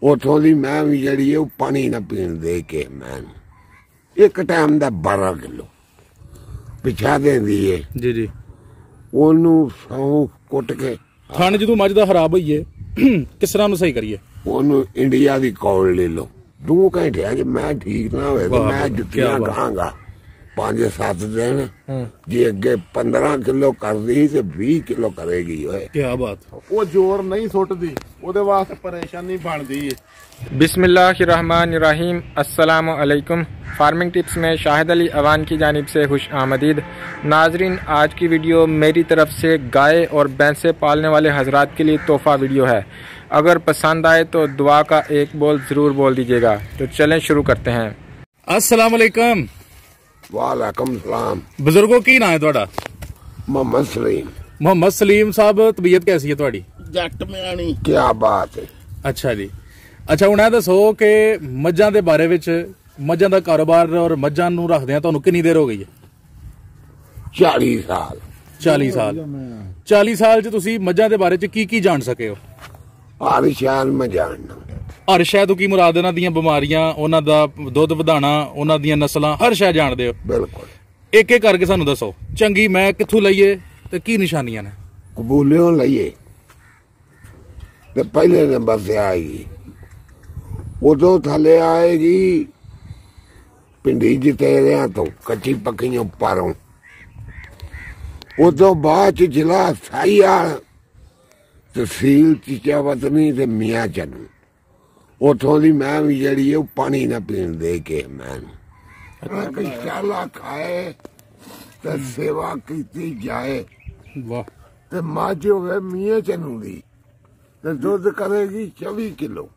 उतों दी मैं भी जड़ी है पानी ना पीन दे के मैं एक टाइम दा 12 किलो पिछा देंदी है जी जी ओनू सौंफ कुट के खाने जो मझ दा खराब होई है किस तरह सही करिए ओनू इंडिया दी कौल ले लो 2 घंटे च मैं ठीक ना होए तो मैं जुत्तियां खांगा 5-7 दिन जे अगे 15 किलो कर दी तो 20 किलो करेगी। क्या बात वो जोर नहीं सुटदी ओदे वास्ते परेशानी बनदी है। बिस्मिल्लाहिर्रहमानिर्रहीम अस्सलाम वालेकुम। फार्मिंग टिप्स में शाहिद अली अवान की जानिब से खुश आमदीद। नाजरीन, आज की वीडियो मेरी तरफ से गाय और भैंसे पालने वाले हजरात के लिए तोहफा वीडियो है। अगर पसंद आए तो दुआ का एक बोल ज़रूर बोल दीजिएगा। तो चलें शुरू करते हैं। अस्सलाम वालेकुम। वालेकुम सलाम। बुजुर्गो की ना है थोड़ा? मोहम्मद सलीम। मोहम्मद सलीम साहब, तबीयत कैसी है थोड़ी? जट में आनी क्या बात है। अच्छा जी, अच्छा हुण दसो कि मझां दे बारे विच मझां दा कारोबार और मझां नूं रखदे तुहानूं कितनी देर हो गई है? 40 साल। 40 साल 40 साल च तुसीं मझां दे बारे च की जान सके हो? हर शैल में जानना। हर शै तो की मुराद इन्हां दियां बीमारियां, उन्हां दा दुध वधाना, उन्हां दियां नस्लां, हर शै जानदे हो? बिल्कुल। एक एक करके सानूं दसो। चंगी मैं कित्थों लईए ते की निशानियां ने? कबूलियों लईए ते पहले नंबर से आएगी, उदों थले आएगी पिंडी जतेरियां तो कच्ची पक्कियों पारों, उदों बाद च जिला साहियाल तहसील चीचावतनी ते मियाँ चन्नू, उतों दी मैं भी जड़ी है पानी ना पीन दे के मैं शाला खाए ते सेवा की जाए। वाह। ते मझ होवे मियाँ चन्नू दी ते दुध करेगी 24 किलो।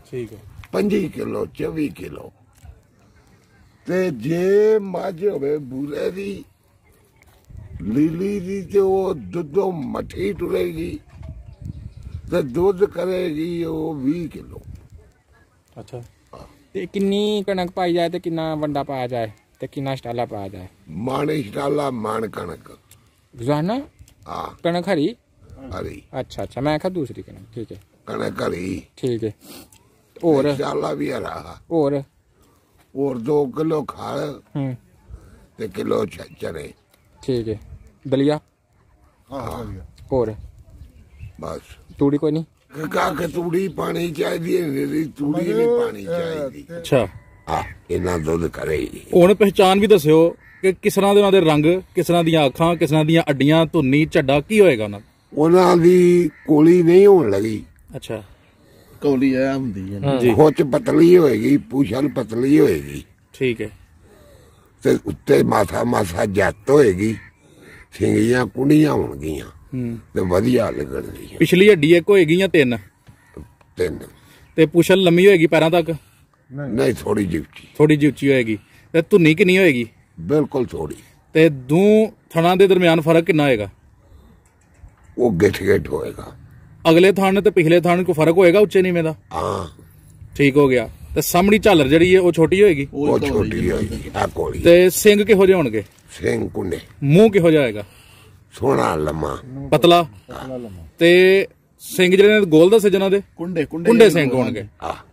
ठीक है। 25 किलो 24 किलो। ते जे मझ होवे बूरे दी लीली दी ते वो दुधों मठी टुरेगी ते दुध करेगी वो 20 किलो। अच्छा। ते किन्नी कणक पाई जाए ते किन्ना वंडा पाया जाए ते किन्ना स्टाला पाया जाए? मान स्टाला मान कणक। रोजाना? हाँ। कणक हरी? हरी। अच्छा अच्छा, मैं आखा दूसरी कणक। ठीक है। कणक हरी। ठीक है। और स्टाला भी हरा। और 2 किलो खाल ते किलो चने। ठीक है। दलिया? हाँ। और बस। तूड़ी कोई नहीं? काके तूड़ी पानी चाहिए, तूड़ी नहीं पानी चाहिए। अच्छा। हाँ, इन्ना दुध करेगी। हुण पहचान भी दस्यो कि किस तरह दे उन्हां दे रंग, किस तरह दियां अखां, किस तरह दियां अड्डियां, धुन्नी, झड्डा की होएगा उन्हां? उन्हां दी कोली नहीं होने लगी। अच्छा। कौली है हुंदी है जी। खोच पतली होएगी, पूछल पतली होएगी ठीक है। ते उत्ते माथा माथा जट होएगी, सिंगियां कुंडियां होणगियां ते वधिया लगणगियां। पिछली हड्डी एक होएगी या 3? 3। ते पुछल लम्मी होएगी पैरां तक? नहीं, थोड़ी जिप्ची। थोड़ी जी उच्ची होएगी। ते धुन्नी किन्नी होएगी? बिल्कुल थोड़ी। ते दो थणां दे दरमियान फर्क किन्ना होएगा? वो गिठ होएगा। अगले थान ते पिछले थान को फर्क होएगा उच्चे नीवें दा? हाँ। ठीक हो गया। ते सामणी झालर जड़ी है वो छोटी होएगी? वो छोटी होएगी। आ कोली। ते सिंग किहो जे होणगे? सिंग कुंडे। मूंह किहो जा होएगा? सोना लम्मा पतला। ते सिंग ਜਿਹੜੇ ਨੇ ਗੋਲ ਦੱਸੇ ਜਨਾਂ ਦੇ ਕੁੰਡੇ ਸਿੰਘ ਹੋਣਗੇ।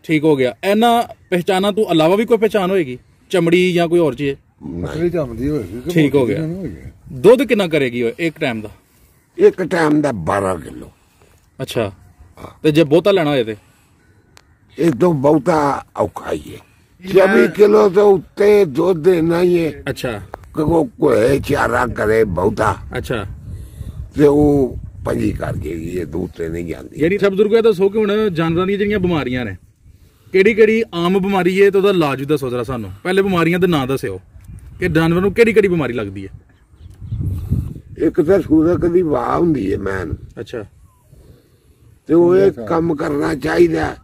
ਠੀਕ ਹੋ ਗਿਆ। ਇਹਨਾਂ ਪਹਿਚਾਨਾਂ ਤੋਂ ਇਲਾਵਾ ਵੀ ਕੋਈ ਪਹਿਚਾਨ ਹੋਏਗੀ? ਚਮੜੀ ਜਾਂ ਕੋਈ ਹੋਰ ਚੀਜ਼? ਮਸਲੀ ਚਮੜੀ ਹੋਏਗੀ। ਠੀਕ ਹੋ ਗਿਆ। ਦੁੱਧ ਕਿੰਨਾ ਕਰੇਗੀ ਇੱਕ ਟਾਈਮ ਦਾ? ਇੱਕ ਟਾਈਮ ਦਾ 12 ਕਿਲੋ। ਅੱਛਾ। ਤੇ ਜੇ ਬਹੁਤਾ ਲੈਣਾ ਹੋਏ ਤੇ? ਇਹ ਤੋਂ ਬਹੁਤਾ ਔਖਾ ਹੀ ਹੈ। 24 ਕਿਲੋ ਤੋਂ ਉੱਤੇ ਦੁੱਧ ਦੇਣਾ ਹੀ ਹੈ। ਅੱਛਾ। ਕੋਈ ਚਾਰਾ ਕਰੇ ਬਹੁਤਾ। ਅੱਛਾ। ਤੇ ਉਹ ਪੰਜੀ ਕਰ ਗਈ, ਇਹ दूध ਤੇ ਨਹੀਂ ਜਾਂਦੀ। ਜਿਹੜੀ ਸਭ ਬਜ਼ੁਰਗੋ ਦੱਸੋ ਕਿ ਹੁਣ ਜਾਨਵਰਾਂ ਦੀਆਂ ਜਿਹੜੀਆਂ ਬਿਮਾਰੀਆਂ ਨੇ, ਕਿਹੜੀ ਕਿਹੜੀ ਆਮ ਬਿਮਾਰੀ ਹੈ ਤੇ ਉਹਦਾ ਇਲਾਜ ਵੀ ਦੱਸੋ ਜਰਾ ਸਾਨੂੰ। ਪਹਿਲੇ ਬਿਮਾਰੀਆਂ ਦੇ ਨਾਂ ਦੱਸਿਓ ਕਿ ਜਾਨਵਰ ਨੂੰ ਕਿਹੜੀ ਕਿਹੜੀ ਬਿਮਾਰੀ ਲੱਗਦੀ ਹੈ। ਇੱਕ ਤਾਂ ਸੂਰਕ ਦੀ ਵਾਹ ਹੁੰਦੀ ਹੈ ਮੈਨ। ਅੱਛਾ। ਤੇ ਉਹ ਇਹ ਕੰਮ ਕਰਨਾ ਚਾਹੀਦਾ,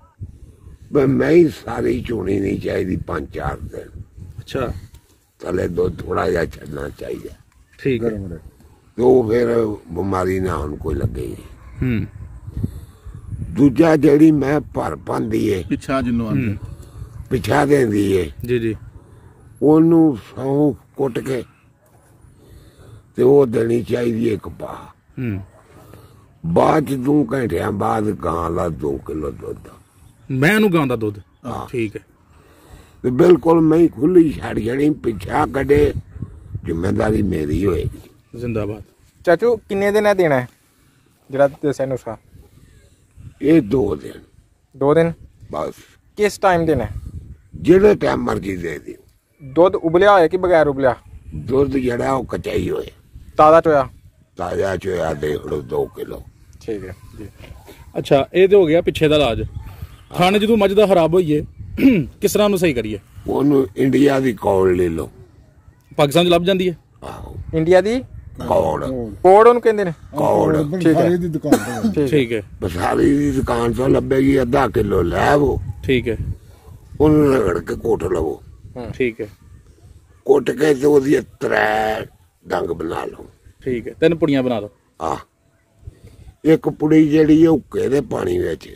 ਮੈਂ ਹੀ ਸਾਰੀ ਚੋਣੀ ਨਹੀਂ ਚਾਹੀਦੀ 5-4 ਦਿਨ। ਅੱਛਾ। ਥੱਲੇ ਦੁੱਧ ਥੋੜਾ ਜਿਹਾ ਛੱਡਣਾ ਚਾਹੀਦਾ। ਠੀਕ ਹੈ। तो फिर बीमारी ना उन कोई लगेगी। दूजा जेड़ी मैं भर पांदी है पिछा जिन्नू आंदे पिछा देंदी है जी जी, ओनू सौंफ कुट के ते वो देनी चाहिए एक पा। बाद 2 घंटिया बाद गां ला 2 किलो दुध। ਮੈਂ ਨੂੰ ਗਾਂ ਦਾ ਦੁੱਧ ਠੀਕ ਹੈ ਤੇ ਬਿਲਕੁਲ ਮੈਂ ਖੁੱਲੀ ਛੱਡ ਜਾਣੀ ਪਿੱਛਾ ਕੱਢੇ ਜ਼ਿੰਮੇਵਾਰੀ ਮੇਰੀ ਹੋਏਗੀ ਜ਼ਿੰਦਾਬਾਦ ਚਾਚੂ ਕਿੰਨੇ ਦਿਨ ਹੈ ਦੇਣਾ ਹੈ ਜਿਹੜਾ ਦੱਸਿਆ ਨੁਸਖਾ ਇਹ 2 ਦਿਨ 2 ਦਿਨ ਬਸ ਕਿਸ ਟਾਈਮ ਦੇਣਾ ਹੈ ਜਿਹੜੇ ਟਾਈਮ ਮਰਜ਼ੀ ਦੇ ਦਿਓ ਦੁੱਧ ਉਬਲਿਆ ਹੋਇਆ ਕਿ ਬਗੈਰ ਉਬਲਿਆ ਦੁੱਧ ਜਿਹੜਾ ਉਹ ਕਚਾਈ ਹੋਏ ਤਾਜ਼ਾ ਚੋਇਆ ਤਾਜ਼ਾ ਚੋਇਆ ਦੇਖ ਲਓ 2 ਕਿਲੋ ਠੀਕ ਹੈ ਜੀ ਅੱਛਾ ਇਹ ਤੇ ਹੋ ਗਿਆ ਪਿੱਛੇ ਦਾ ਇਲਾਜ ਖਾਣੇ ਜਦੋਂ ਮੱਝ ਦਾ ਖਰਾਬ ਹੋਈਏ ਕਿਸ ਤਰ੍ਹਾਂ ਨੂੰ ਸਹੀ ਕਰੀਏ ਉਹਨੂੰ ਇੰਡੀਆ ਦੀ ਕੌਲ ਲੈ ਲਓ ਪਾਕਿਸਤਾਨ ਚ ਲੱਭ ਜਾਂਦੀ ਹੈ ਆਹੋ ਇੰਡੀਆ ਦੀ ਕੌੜ ਕੋੜ ਉਹਨੂੰ ਕਹਿੰਦੇ ਨੇ ਕੌੜ ਠੀਕ ਹੈ ਦੀ ਦੁਕਾਨ ਤੋਂ ਠੀਕ ਹੈ ਬਸਾਰੀ ਦੀ ਦੁਕਾਨ ਤੋਂ ਲੱਭੇਗੀ ਅੱਧਾ ਕਿਲੋ ਲੈ ਆਵੋ ਠੀਕ ਹੈ ਉਹਨੂੰ ਰਗੜ ਕੇ ਕੋਟ ਲਵੋ ਠੀਕ ਹੈ ਕੁੱਟ ਕੇ ਤੇ ਉਹਦੀ 3 ਡੰਗ ਬਣਾ ਲਓ ਠੀਕ ਹੈ 3 ਪੁੜੀਆਂ ਬਣਾ ਦਿਓ ਆ ਇੱਕ ਪੁੜੀ ਜਿਹੜੀ ਹੁੱਕੇ ਦੇ ਪਾਣੀ ਵਿੱਚ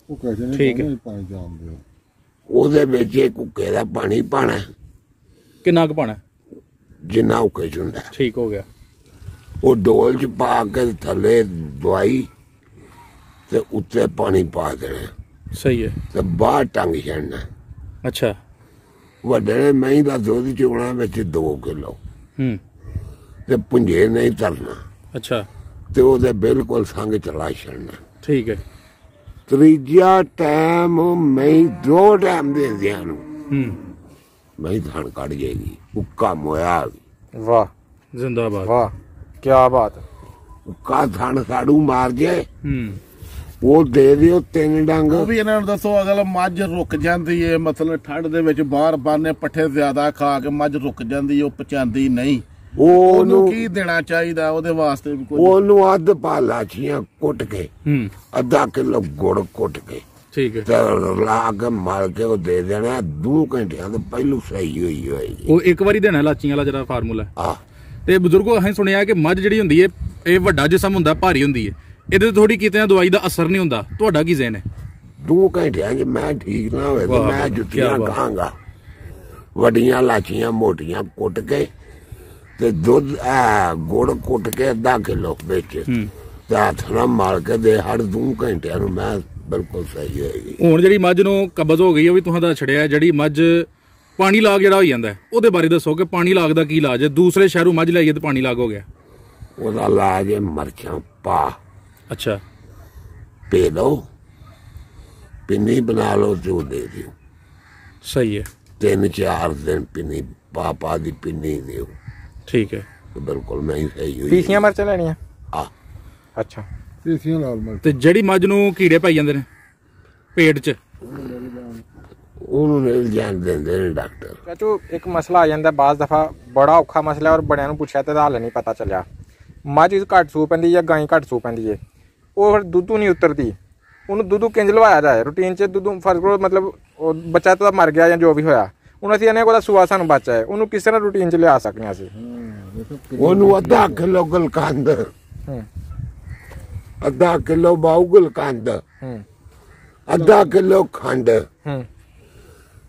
ਉਹ ਕਹਿੰਦੇ ਨੇ ਠੀਕ ਹੈ। ਪਾਣੀ ਜਾਣਦੇ ਉਹਦੇ ਵਿੱਚ ਇੱਕ ਹੁੱਕੇ ਦਾ ਪਾਣੀ ਪਾਣਾ ਕਿੰਨਾ ਕੁ ਪਾਣਾ ਜਿੰਨਾ ਹੁੱਕੇ ਚ ਹੁੰਦਾ ਠੀਕ ਹੋ ਗਿਆ ਉਹ ਡੋਲ ਚ ਪਾ ਕੇ ਥੱਲੇ ਦਵਾਈ ਤੇ ਉੱਤੇ ਪਾਣੀ ਪਾ ਦੇਣਾ ਸਹੀ ਹੈ ਤੇ ਬਾਹਰ ਟੰਗ ਛੱਡਣਾ ਅੱਛਾ ਵੱਡੇ ਮਹੀਂ ਦਾ ਦੁੱਧ ਚੋਣਾ ਵਿੱਚ 2 ਕਿਲੋ ਤੇ ਪੁੰਜੇ ਨਹੀਂ ਤਰਨਾ ਅੱਛਾ ਤੇ ਉਹਦੇ ਬਿਲਕੁਲ ਸੰਗ ਚਲਾ ਛੱਡਣਾ ਠੀਕ ਹੈ ਤੀਜਾ ਟਾਈਮ ਮੈਂ 2 ਟਾਈਮ ਦੇ ਦਿਆਂ ਨੂੰ ਮੈਂ ਧਾਨ ਕੱਢ ਜਾਏਗੀ ਉੱਕਾ ਮੋਇਆ ਵਾਹ ਜ਼ਿੰਦਾਬਾਦ ਵਾਹ ਕੀ ਬਾਤ ਉੱਕਾ ਧਾਨ ਸਾੜੂ ਮਾਰ ਜੇ ਉਹ ਦੇ ਦਿਓ 3 ਡੰਗ ਉਹ ਵੀ ਇਹਨਾਂ ਨੂੰ ਦੱਸੋ ਅਗਲ ਮੱਝ ਰੁਕ ਜਾਂਦੀ ਏ ਮਤਲਬ ਠੰਡ ਦੇ ਵਿੱਚ ਬਾਹਰ ਬਾਨੇ ਪੱਠੇ ਜ਼ਿਆਦਾ ਖਾ ਕੇ ਮੱਝ ਰੁਕ ਜਾਂਦੀ ਏ ਉਹ ਪਚਾਂਦੀ ਨਹੀਂ ਉਹਨੂੰ ਕੀ ਦੇਣਾ ਚਾਹੀਦਾ ਉਹਦੇ ਵਾਸਤੇ ਵੀ ਕੁਝ ਉਹਨੂੰ ਅੱਧ ਪਾ ਲਾਚੀਆਂ ਕੁੱਟ ਕੇ ਅੱਧਾ ਕਿਲੋ ਗੁੜ ਕੁੱਟ ਕੇ ਠੀਕ ਹੈ ਤੇ ਲਾ ਕੇ ਮਲ ਕੇ ਉਹ ਦੇ ਦੇਣਾ 2 ਘੰਟਿਆਂ ਤੋਂ ਪਹਿਲੂ ਸਹੀ ਹੋਈ ਹੋਏਗੀ ਉਹ ਇੱਕ ਵਾਰੀ ਦੇਣਾ ਲਾਚੀਆਂ ਵਾਲਾ ਜਿਹੜਾ ਫਾਰਮੂਲਾ ਆ ਤੇ ਬਜ਼ੁਰਗੋ ਅਸੀਂ ਸੁਣਿਆ ਕਿ ਮੱਝ ਜਿਹੜੀ ਹੁੰਦੀ ਹੈ ਇਹ ਵੱਡਾ ਜਿਸਮ ਹੁੰਦਾ ਭਾਰੀ ਹੁੰਦੀ ਹੈ ਇਹਦੇ ਤੇ ਥੋੜੀ ਕਿਤੇ ਦਵਾਈ ਦਾ ਅਸਰ ਨਹੀਂ ਹੁੰਦਾ ਤੁਹਾਡਾ ਕੀ ਜ਼ਹਿਨ ਹੈ 2 ਘੰਟਿਆਂ 'ਚ ਮੈਂ ਠੀਕ ਨਾ ਹੋਵੇ ਤਾਂ ਮੈਂ ਜੁੱਤੀਆਂ ਖਾਂਗਾ ਵੱਡੀਆਂ ਲਾਚੀਆਂ ਮੋਟੀਆਂ ਕੁੱਟ ਕੇ ਤੇ ਦੁੱਧ ਗੁੜ ਕੁੱਟ ਕੇ ਅੱਧਾ ਕਿਲੋ ਵਿੱਚ ਤੇ ਹੱਥ ਨਾਲ ਮਲ ਕੇ ਦੇ ਹਰ 2 ਘੰਟਿਆਂ ਨੂੰ ਮੈਂ ਬਿਲਕੁਲ ਸਹੀ ਹੋਏਗੀ ਹੁਣ ਜਿਹੜੀ ਮੱਝ ਨੂੰ ਕਬਜ਼ ਹੋ ਗਈ ਉਹ ਵੀ ਤੁਹਾਡਾ ਛੜਿਆ ਜਿਹੜੀ ਮੱਝ ਪਾਣੀ ਲਾਗ ਜਿਹੜਾ ਹੋ ਜਾਂਦਾ ਉਹਦੇ ਬਾਰੇ ਦੱਸੋ ਕਿ ਪਾਣੀ ਲਾਗ ਦਾ ਕੀ ਇਲਾਜ ਹੈ ਦੂਸਰੇ ਸ਼ਹਿਰੋਂ ਮੱਝ ਲਾਈਏ ਤੇ ਪਾਣੀ ਲਾਗ ਹੋ ਗਿਆ ਉਹਦਾ ਇਲਾਜ ਹੈ ਮਰਚਾਂ ਪਾ ਅੱਛਾ ਪੀ ਲਓ ਪਿੰਨੀ ਬਣਾ ਲਓ ਤੇ ਉਹ ਦੇ ਦਿਓ ਸਹੀ ਹੈ 3-4 ਦਿਨ ਪਿੰਨੀ ਪਾ ਦੀ ਪਿੰਨੀ ਦਿਓ ਠੀਕ ਹੈ ਬਿਲਕੁਲ ਮੈਂ ਸਹੀ ਹੋਈ ਪੀਸੀਆਂ ਮਿਰਚਾਂ ਲੈਣੀਆਂ ਆ ਅੱਛਾ ਪੀਸੀਆਂ ਲਾਲ ਮਿਰਚ ਤੇ ਜਿਹੜੀ ਮੱਝ ਨੂੰ ਕੀੜੇ ਪਾਈ ਜਾਂਦੇ ਨੇ ਪੇਟ 'ਚ ਉਹਨੂੰ ਨਹੀਂ ਜਾਣ ਦਿੰਦੇ ਨੇ ਡਾਕਟਰ ਚਾਚੂ ਇੱਕ ਮਸਲਾ ਆ ਜਾਂਦਾ ਬਾਜ਼ ਦਫਾ ਬੜਾ ਔਖਾ ਮਸਲਾ ਔਰ ਬੜਿਆਂ ਨੂੰ ਪੁੱਛਿਆ ਤੇ ਹੱਲ ਨਹੀਂ ਪਤਾ ਚੱਲਿਆ ਮੱਝ ਘੱਟ ਸੂ ਪੈਂਦੀ ਜਾਂ ਗਾਂ ਘੱਟ ਸੂ ਪੈਂਦੀ ਏ ਉਹ ਫਿਰ ਦੁੱਧੂ ਨਹੀਂ ਉਤਰਦੀ ਉਹਨੂੰ ਦੁੱਧੂ ਕਿੰਜ ਲਵਾਇਆ ਜਾਏ ਰੂਟੀਨ 'ਚ ਦੁੱਧੂ ਫਰਕ ਮਤਲਬ ਉਹ ਬੱਚਾ ਤਾਂ ਮਰ ਗਿਆ ਜਾਂ ਜੋ ਵੀ ਹੋਇਆ ਹੁਣ ਅਸੀਂ ਇਹਨੇ ਕੋਲ ਸੂਆ ਸਾਨੂੰ ਬਚਾ ਹੈ ਉਹਨੂੰ ਕਿਸ ਤਰ੍ਹਾਂ ਰੂਟੀਨ 'ਚ ਲਿਆ ਸਕਦੇ ਹਾਂ ਅਸੀਂ ਉਹਨੂੰ ਅੱਧਾ ਕਿਲੋ ਗੁਲਕੰਦ ਅੱਧਾ ਕਿਲੋ ਬਾਉ ਗੁਲਕੰਦ ਅੱਧਾ ਕਿਲੋ ਖੰਡ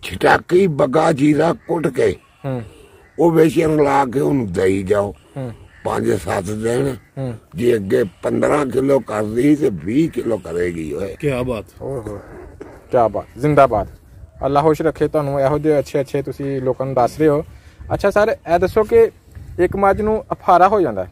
ਛਟਾਕੀ ਬਗਾ ਜੀਰਾ ਕੁੱਟ ਕੇ ਉਹ ਵਿੱਚ ਰਲਾ ਕੇ ਉਹਨੂੰ ਦੇਈ ਜਾਓ 5-7 ਦਿਨ ਜੇ ਅੱਗੇ 15 ਕਿਲੋ ਕਰਦੀ ਤੇ 20 ਕਿਲੋ ਕਰੇਗੀ ਓਏ ਕੀ ਬਾਤ ਓਹੋ ਕੀ ਬਾਤ ਜ਼ਿੰਦਾਬਾਦ ਅੱਲਾ ਖੁਸ਼ ਰੱਖੇ ਤੁਹਾਨੂੰ ਇਹੋ ਜਿਹੇ ਅੱਛੇ ਤੁਸੀਂ ਲੋਕਾਂ ਨੂੰ ਦੱਸ ਰਹੇ ਹੋ ਅੱਛਾ ਸਰ ਇਹ ਦੱਸੋ ਕਿ ਇੱਕ ਮੱਝ ਨੂੰ ਅਫਾਰਾ ਹੋ ਜਾਂਦਾ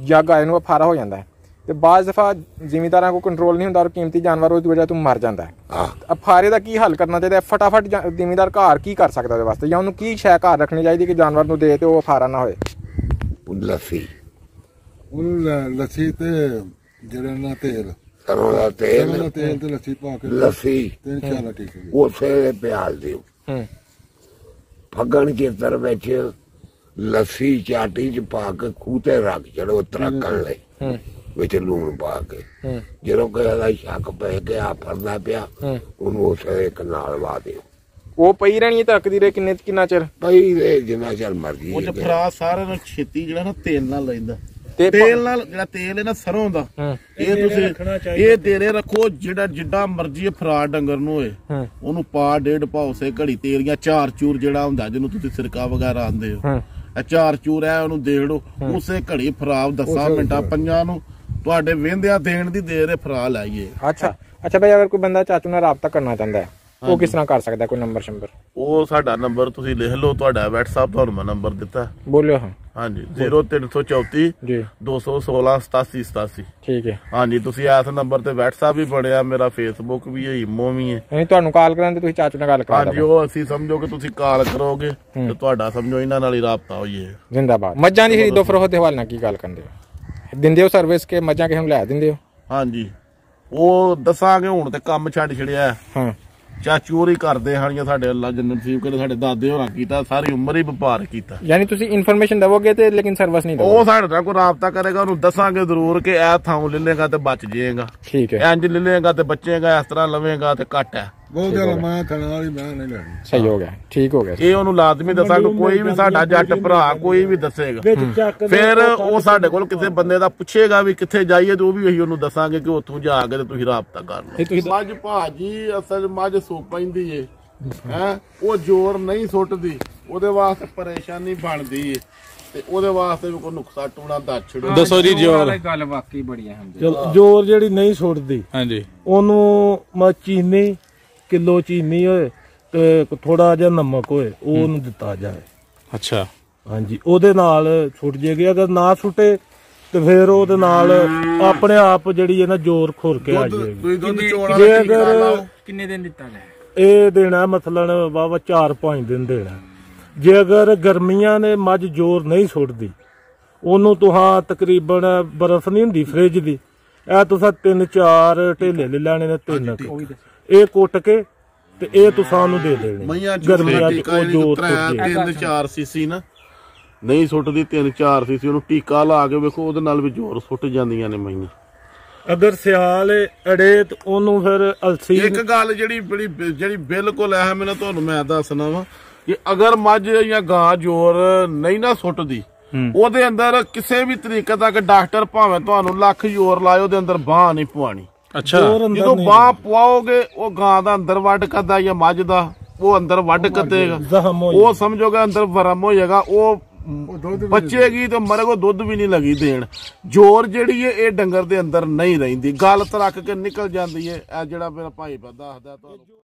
ਜਾਂ ਗਾਇ ਨੂੰ ਅਫਾਰਾ ਹੋ ਜਾਂਦਾ ਤੇ ਬਾਜ਼ ਦਫਾ ਜ਼ਿਮੀਦਾਰਾਂ ਕੋ ਕੰਟਰੋਲ ਨਹੀਂ ਹੁੰਦਾ ਔਰ ਕੀਮਤੀ ਜਾਨਵਰ ਉਹਦੀ ਵਜ੍ਹਾ ਤੋਂ ਮਰ ਜਾਂਦਾ ਹੈ ਅਫਾਰੇ ਦਾ ਕੀ ਹੱਲ ਕਰਨਾ ਚਾਹੀਦਾ ਫਟਾਫਟ ਜ਼ਿਮੀਦਾਰ ਘਰ ਕੀ ਕਰ ਸਕਦਾ ਉਹਦੇ ਵਾਸਤੇ ਜਾਂ ਉਹਨੂੰ ਕੀ ਸ਼ੈ ਘਰ ਰੱਖਣੀ ਚਾਹੀਦੀ ਕਿ ਜਾਨਵਰ ਨੂੰ ਦੇ ਤੇ ਉਹ ਅਫਾਰਾ ਨਾ ਹੋਏ ਲੱਸੀ ਉਹਨੂੰ ਲੱਸੀ ਤੇ ਜਿਹੜਾ ਨਾ ਤੇਲ ਸਰੋਂ ਦਾ ਤੇਲ ਤੇ ਲੱਸੀ ਪਾ ਕੇ ਲੱਸੀ 3-4 ਟੀਕੇ ਉਸੇ ਪਿਆਲ ਦਿਓ ਫੱਗਣ ਚੇਤਰ ਵਿੱਚ ਲੱਸੀ ਚਾਟੀ ਚ ਪਾ ਕੇ ਖੂਹ ਤੇ ਰੱਖ ਚੜੋ ਤਰਕਣ ਲਈ ਵਿੱਚ ਲੂਣ ਪਾ ਕੇ ਜਦੋਂ ਕੋਈ ਦਾ ਸ਼ੱਕ ਪੈ ਕੇ ਆ ਫਰਦਾ ਪਿਆ ਉਹਨੂੰ ਉਸੇ ਇੱਕ ਨਾਲ ਵਾ ਦਿਓ ਉਹ ਪਈ ਰਹਿਣੀ ਤੱਕਦੀ ਰਹੇ ਕਿੰਨਾ ਚਿਰ ਪਈ ਦੇ ਜਿੰਨਾ ਚਿਰ ਮਰਜੀ ਉਹ ਚ ਫਰਾ ਸਾਰਿਆਂ ਨੂੰ ਛੇਤੀ ਜਿਹੜਾ ਨਾ ਤੇਲ ਨਾਲ ਲੈਂਦਾ ਤੇਲ ਨਾਲ ਜਿਹੜਾ ਤੇਲ ਹੈ ਨਾ ਸਰੋਂ ਦਾ ਇਹ ਤੁਸੀਂ ਇਹ ਤੇਰੇ ਰੱਖੋ ਜਿਹੜਾ ਜਿੱਡਾ ਮਰਜੀ ਫਰਾ ਡੰਗਰ ਨੂੰ ਹੋਏ ਉਹਨੂੰ ਪਾ 1.5 ਪਾਉਸੇ ਘੜੀ ਤੇਲ ਜਾਂ 4 ਚੂਰ ਜਿਹੜਾ ਹੁੰਦਾ ਜਿਹਨੂੰ ਤੁਸੀਂ ਸਿਰਕਾ ਵਗੈਰਾ ਆਂਦੇ ਹੋ ਇਹ 4 ਚੂਰ ਹੈ ਉਹਨੂੰ ਦੇਖ ਲਓ ਉਸੇ ਘੜੀ ਫਰਾ 10 ਮਿੰਟਾਂ 5 ਨੂੰ ਤੁਹਾਡੇ ਵਹਿੰਦਿਆਂ ਦੇਣ ਦੀ ਦੇਰ ਫਰਾ ਲਾਈਏ ਅੱਛਾ ਅੱਛਾ ਭਾਈ, ਅਗਰ ਕੋਈ ਬੰਦਾ ਚਾਚੂ ਨਾਲ ਰਾਬਤਾ ਕਰਨਾ ਚਾਹੁੰਦਾ ਹੈ ਉਹ ਕਿਸ ਤਰ੍ਹਾਂ ਕਰ ਸਕਦਾ? ਕੋਈ ਨੰਬਰ ਸ਼ੰਬਰ? ਉਹ ਸਾਡਾ ਨੰਬਰ ਤੁਸੀਂ ਲਿਖ ਲਓ, ਤੁਹਾਡਾ WhatsApp ਤੁਹਾਨੂੰ ਮੈਂ ਨੰਬਰ ਦਿੱਤਾ, ਬੋਲਿਓ। ਹਾਂ ਹਾਂਜੀ 0334 ਜੀ 216 8787। ਠੀਕ ਹੈ। ਹਾਂਜੀ ਤੁਸੀਂ ਇਸ ਨੰਬਰ ਤੇ WhatsApp ਵੀ ਬਣਿਆ, ਮੇਰਾ Facebook ਵੀ ਹੈ, ਈਮੋ ਵੀ ਹੈ। ਨਹੀਂ ਤੁਹਾਨੂੰ ਕਾਲ ਕਰਨ ਤੇ ਤੁਸੀਂ ਚਾਚੂ ਨਾਲ ਗੱਲ ਕਰਾ ਦਿਓ। ਹਾਂਜੀ ਉਹ ਅਸੀਂ ਸਮਝੋ ਕਿ ਤੁਸੀਂ ਕਾਲ ਕਰੋਗੇ ਤੇ ਤੁਹਾਡਾ ਸਮਝੋ ਇਹਨਾਂ ਨਾਲ ਹੀ ਰਾਬਤਾ ਹੋਈਏ। ਜ਼ਿੰਦਾਬਾਦ। ਮੱਝਾਂ ਦੀ ਖਰੀਦੋ ਫਰੋਖਤ ਦੇ ਹਵਾਲੇ ਨਾਲ ਕੀ ਗੱਲ ਕਰਦੇ ਹੋ? ਦਿੰਦੇ ਹੋ ਸਰਵਿਸ ਕੇ ਮੱਝਾਂ ਕਿਸੇ ਨੂੰ ਲੈ ਦਿੰਦੇ ਹੋ? ਹਾਂਜੀ ਉਹ ਦੱਸਾਂਗੇ, ਹੁਣ ਤੇ ਕੰਮ ਛੱਡ ਛੜਿਆ। ਹਾਂ ਚਾਚੂ ਹੋਰੀ ਕਰਦੇ ਹਨ, ਸਾਡੇ ਅੱਲਾ ਜੰਨਤ ਨਸੀਬ ਕਰੇ, ਸਾਡੇ ਦਾਦੇ ਹੋਰਾਂ ਕੀਤਾ, ਸਾਰੀ ਉਮਰ ਹੀ ਵਪਾਰ ਕੀਤਾ। ਯਾਨੀ ਤੁਸੀਂ ਇਨਫੋਰਮੇਸ਼ਨ ਦਵੋਗੇ ਤੇ ਲੇਕਿਨ ਸਰਵਿਸ ਨਹੀਂ ਦਵੋਗੇ? ਉਹ ਸਾਡੇ ਨਾਲ ਕੋਈ ਰਾਬਤਾ ਕਰੇਗਾ, ਉਹਨੂੰ ਦੱਸਾਂਗੇ ਜ਼ਰੂਰ ਕਿ ਇਹ ਥਾਂ ਲੈ ਲੇਗਾ ਤੇ ਬਚ ਜਾਏਗਾ। ਠੀਕ ਹੈ। ਇੰਜ ਲੈ ਲੇਗਾ ਤੇ ਬਚੇਗਾ, ਇਸ ਤਰ੍ਹਾਂ ਲਵੇਗਾ ਤੇ ਘੱਟ ਹੈ। ਸਹੀ ਹੋ ਗਿਆ, ਠੀਕ ਹੋ ਗਿਆ। ਇਹ ਉਹਨੂੰ ਲਾਜ਼ਮੀ ਦੱਸਾਂਗੇ, ਕੋਈ ਵੀ ਸਾਡਾ ਜੱਟ ਭਰਾ ਕੋਈ ਵੀ ਦੱਸੇਗਾ, ਫਿਰ ਉਹ ਸਾਡੇ ਕੋਲ ਕਿਸੇ ਬੰਦੇ ਦਾ ਪੁੱਛੇਗਾ ਵੀ ਕਿੱਥੇ ਜਾਈਏ ਤੇ ਉਹ ਵੀ ਅਸੀਂ ਉਹਨੂੰ ਦੱਸਾਂਗੇ ਕਿ ਉੱਥੋਂ ਜਾ ਕੇ ਤੇ ਤੁਸੀਂ ਰਾਬਤਾ ਕਰ ਲਓ। ਮੱਝ ਭਾਜੀ ਅਸਲ ਮੱਝ ਸੁੱਕ ਪੈਂਦੀ ਏ ਹੈ, ਉਹ ਜ਼ੋਰ ਨਹੀਂ ਸੁੱਟਦੀ, ਉਹਦੇ ਵਾਸਤੇ ਪਰੇਸ਼ਾਨੀ ਬਣਦੀ ਏ ਤੇ ਉਹਦੇ ਵਾਸਤੇ ਵੀ ਕੋਈ ਨੁਕਸਾ ਟੂਣਾ ਦੱਸ ਛੜੋ। ਦੱਸੋ ਜੀ। ਜੋਰ ਗੱਲ ਵਾਕਈ ਬੜੀ ਅਹਿਮ ਹੈ। ਚਲੋ ਜੋਰ ਜਿਹੜੀ ਨਹੀਂ ਸੁੱਟਦੀ, ਹਾਂਜੀ, ਉਹਨੂੰ ਮੈਂ ਚੀਨੀ ਕਿਲੋ ਚੀਨੀ ਹੋਏ ਤੇ ਥੋੜਾ ਜਿਹਾ ਨਮਕ ਹੋਏ ਉਹ ਉਹਨੂੰ ਦਿੱਤਾ ਜਾਏ। ਅੱਛਾ ਹਾਂਜੀ, ਉਹਦੇ ਨਾਲ ਛੁੱਟ ਜੇਗੀ। ਅਗਰ ਨਾ ਛੁੱਟੇ ਤੇ ਫਿਰ ਉਹਦੇ ਨਾਲ ਆਪਣੇ ਆਪ ਜਿਹੜੀ ਹੈ ਨਾ ਜ਼ੋਰ ਖੁਰ ਕੇ ਆ ਜਾਏਗੀ। ਜੇ ਅਗਰ ਕਿੰਨੇ ਦਿਨ ਦਿੱਤਾ ਜਾਏ? ਇਹ ਦੇਣਾ ਮਸਲਨ ਵਾਵਾ 4-5 ਦਿਨ ਦੇਣਾ। ਜੇ ਅਗਰ ਗਰਮੀਆਂ ਨੇ ਮੱਝ ਜ਼ੋਰ ਨਹੀਂ ਸੁੱਟਦੀ, ਉਹਨੂੰ ਤੁਹਾਂ ਤਕਰੀਬਨ ਬਰਫ਼ ਨਹੀਂ ਹੁੰਦੀ ਫ੍ਰਿਜ ਦੀ, ਇਹ ਤੁਸੀਂ 3-4 ਢੇਲੇ ਲੈ ਲੈਣੇ ਨੇ, 3 ਇਹ ਕੁੱਟ ਕੇ ਤੇ ਇਹ ਤੁਸਾਂ ਨੂੰ ਦੇ ਦੇਣੇ। ਗਰਮੀਆਂ ਚ ਉਹ ਜ਼ੋਰ 3-4 ਸੀਸੀ ਨਾ ਨਹੀਂ ਸੁੱਟਦੀ, 3-4 ਸੀਸੀ ਉਹਨੂੰ ਟੀਕਾ ਲਾ ਕੇ ਵੇਖੋ, ਉਹਦੇ ਨਾਲ ਵੀ ਜ਼ੋਰ ਸੁੱਟ ਜਾਂਦੀਆਂ ਨੇ ਮਈਆਂ। ਅਗਰ ਸਿਆਲ ਅੜੇ ਤੇ ਉਹਨੂੰ ਫਿਰ ਅਲਸੀ। ਇੱਕ ਗੱਲ ਜਿਹੜੀ ਬਿਲਕੁਲ ਅਹਿਮ ਹੈ, ਤੁਹਾਨੂੰ ਮੈਂ ਦੱਸਣਾ ਵਾ ਕਿ ਅਗਰ ਮੱਝ ਜਾਂ ਗਾਂ ਜ਼ੋਰ ਨਹੀਂ ਨਾ ਸੁੱਟਦੀ, ਉਹਦੇ ਅੰਦਰ ਕਿਸੇ ਵੀ ਤਰੀਕੇ ਤੱਕ ਡਾਕਟਰ ਭਾਵੇਂ ਤੁਹਾਨੂੰ ਲੱਖ ਜ਼ੋਰ ਲਾਏ, ਉਹਦੇ ਅੰਦਰ ਬਾਂਹ ਨਹੀਂ ਪਵਾਣੀ। ਅੱਛਾ, ਜਦੋਂ ਬਾਂਹ ਪਵਾਓਗੇ ਉਹ ਗਾਂ ਦਾ ਅੰਦਰ ਵੱਢ ਕਰਦਾ ਜਾਂ ਮੱਝ ਦਾ ਉਹ ਅੰਦਰ ਵੱਢ ਕੱਤੇਗਾ, ਉਹ ਸਮਝੋਗੇ ਅੰਦਰ ਵਰਮ ਹੋ ਜਾਏਗਾ, ਉਹ ਬਚੇਗੀ ਤੇ ਮਰੇ ਕੋ ਦੁੱਧ ਵੀ ਨਹੀਂ ਲੱਗੀ ਦੇਣ। ਜ਼ੋਰ ਜਿਹੜੀ ਹੈ ਇਹ ਡੰਗਰ ਦੇ ਅੰਦਰ ਨਹੀਂ ਰਹਿੰਦੀ, ਗਲਤ ਰੱਖ ਕੇ ਨਿਕਲ ਜਾਂਦੀ ਹੈ। ਇਹ ਜਿਹੜਾ ਮੇਰਾ ਭਾਈ ਦੱਸਦਾ ਤੁਹਾਨੂੰ।